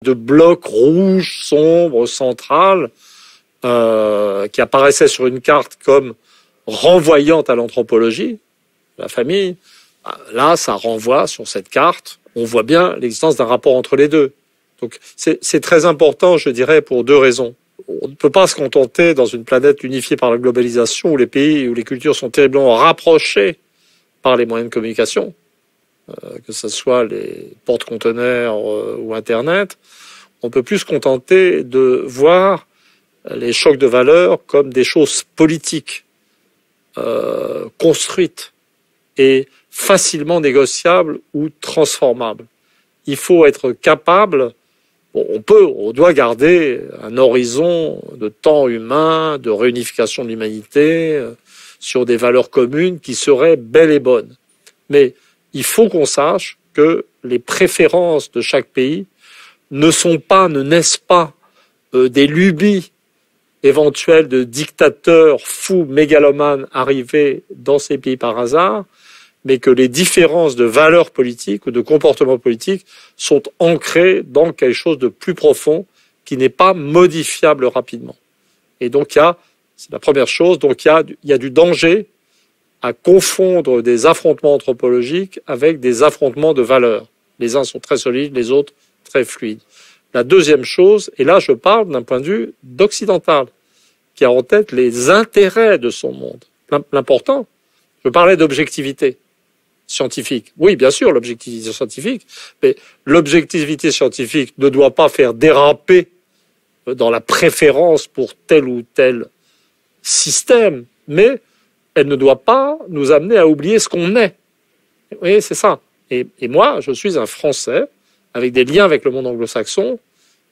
de blocs rouges, sombres, centrales, qui apparaissaient sur une carte comme renvoyant à l'anthropologie, la famille. Là, ça renvoie sur cette carte. On voit bien l'existence d'un rapport entre les deux. Donc, c'est très important, je dirais, pour deux raisons. On ne peut pas se contenter dans une planète unifiée par la globalisation où les pays, où les cultures sont terriblement rapprochées par les moyens de communication, que ce soit les porte-conteneurs ou Internet. On ne peut plus se contenter de voir les chocs de valeurs comme des choses politiques, construites et facilement négociables ou transformables. Il faut être capable, on doit garder un horizon de temps humain, de réunification de l'humanité, sur des valeurs communes qui seraient belles et bonnes. Mais il faut qu'on sache que les préférences de chaque pays ne naissent pas des lubies éventuelles de dictateurs fous, mégalomanes arrivés dans ces pays par hasard, mais que les différences de valeurs politiques ou de comportements politiques sont ancrées dans quelque chose de plus profond qui n'est pas modifiable rapidement. Et donc c'est la première chose, donc il y a du danger à confondre des affrontements anthropologiques avec des affrontements de valeurs. Les uns sont très solides, les autres très fluides. La deuxième chose, et là je parle d'un point de vue d'occidental, qui a en tête les intérêts de son monde. L'important, je parlais d'objectivité scientifique. Oui, bien sûr, l'objectivité scientifique, mais l'objectivité scientifique ne doit pas faire déraper dans la préférence pour tel ou tel système, mais elle ne doit pas nous amener à oublier ce qu'on est. Vous voyez, c'est ça. Et moi, je suis un Français avec des liens avec le monde anglo-saxon,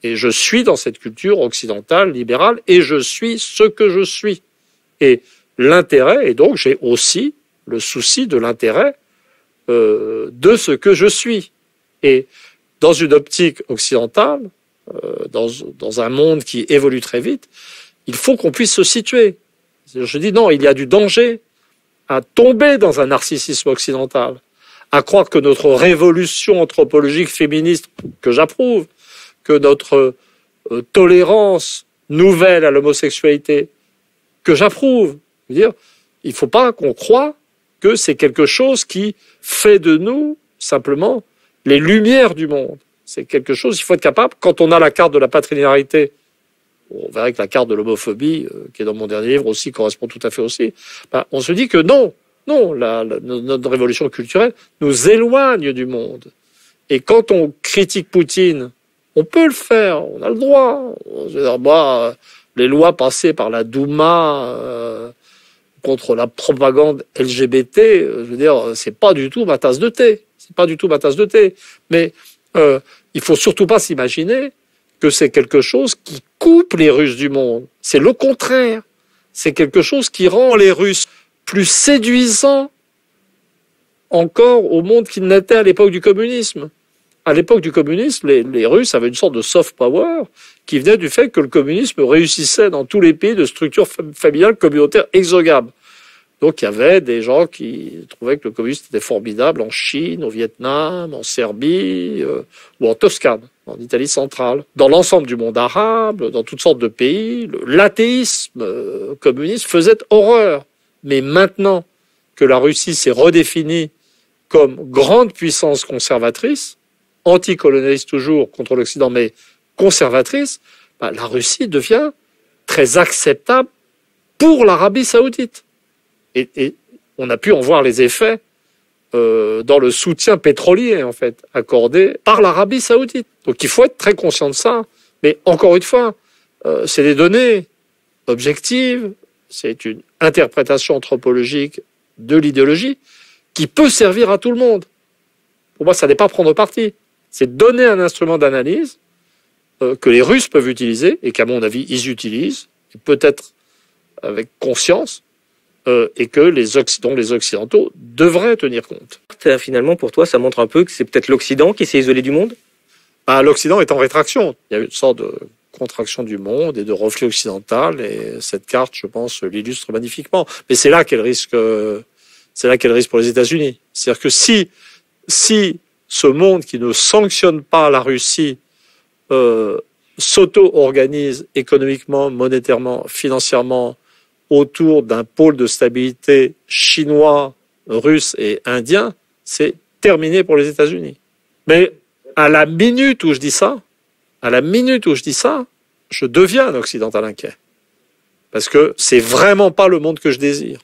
et je suis dans cette culture occidentale, libérale, et je suis ce que je suis. Et l'intérêt, et donc j'ai aussi le souci de l'intérêt de ce que je suis. Et dans une optique occidentale, dans un monde qui évolue très vite, il faut qu'on puisse se situer. Je dis non, il y a du danger à tomber dans un narcissisme occidental, à croire que notre révolution anthropologique féministe, que j'approuve, que notre tolérance nouvelle à l'homosexualité, que j'approuve, je veux dire, il ne faut pas qu'on croie que c'est quelque chose qui fait de nous simplement les lumières du monde. C'est quelque chose, il faut être capable, quand on a la carte de la patrilinéarité, on verrait que la carte de l'homophobie, qui est dans mon dernier livre aussi, correspond tout à fait aussi, on se dit que non, notre révolution culturelle nous éloigne du monde. Et quand on critique Poutine, on peut le faire, on a le droit. Je veux dire, les lois passées par la Douma contre la propagande LGBT, je veux dire, c'est pas du tout ma tasse de thé. C'est pas du tout ma tasse de thé. Mais il faut surtout pas s'imaginer que c'est quelque chose qui coupe les Russes du monde. C'est le contraire. C'est quelque chose qui rend les Russes plus séduisants encore au monde qu'ils n'étaient à l'époque du communisme. À l'époque du communisme, les Russes avaient une sorte de soft power qui venait du fait que le communisme réussissait dans tous les pays de structures familiales communautaires exogames. Donc il y avait des gens qui trouvaient que le communisme était formidable en Chine, au Vietnam, en Serbie ou en Toscane, en Italie centrale. Dans l'ensemble du monde arabe, dans toutes sortes de pays, l'athéisme communiste faisait horreur. Mais maintenant que la Russie s'est redéfinie comme grande puissance conservatrice, anticolonialiste toujours contre l'Occident, mais conservatrice, la Russie devient très acceptable pour l'Arabie saoudite. Et on a pu en voir les effets dans le soutien pétrolier, en fait, accordé par l'Arabie saoudite. Donc il faut être très conscient de ça. Mais encore une fois, c'est des données objectives, c'est une interprétation anthropologique de l'idéologie qui peut servir à tout le monde. Pour moi, ça n'est pas prendre parti. C'est donner un instrument d'analyse que les Russes peuvent utiliser, et qu'à mon avis, ils utilisent, et peut-être avec conscience, et dont les Occidentaux devraient tenir compte. Finalement, pour toi, ça montre un peu que c'est peut-être l'Occident qui s'est isolé du monde ? L'Occident est en rétraction. Il y a une sorte de contraction du monde et de reflux occidental, et cette carte, je pense, l'illustre magnifiquement. Mais c'est là qu'est le risque pour les États-Unis. C'est-à-dire que si ce monde qui ne sanctionne pas la Russie s'auto-organise économiquement, monétairement, financièrement autour d'un pôle de stabilité chinois, russe et indien, c'est terminé pour les États-Unis. Mais à la minute où je dis ça, je deviens un occidental inquiet. Parce que c'est vraiment pas le monde que je désire.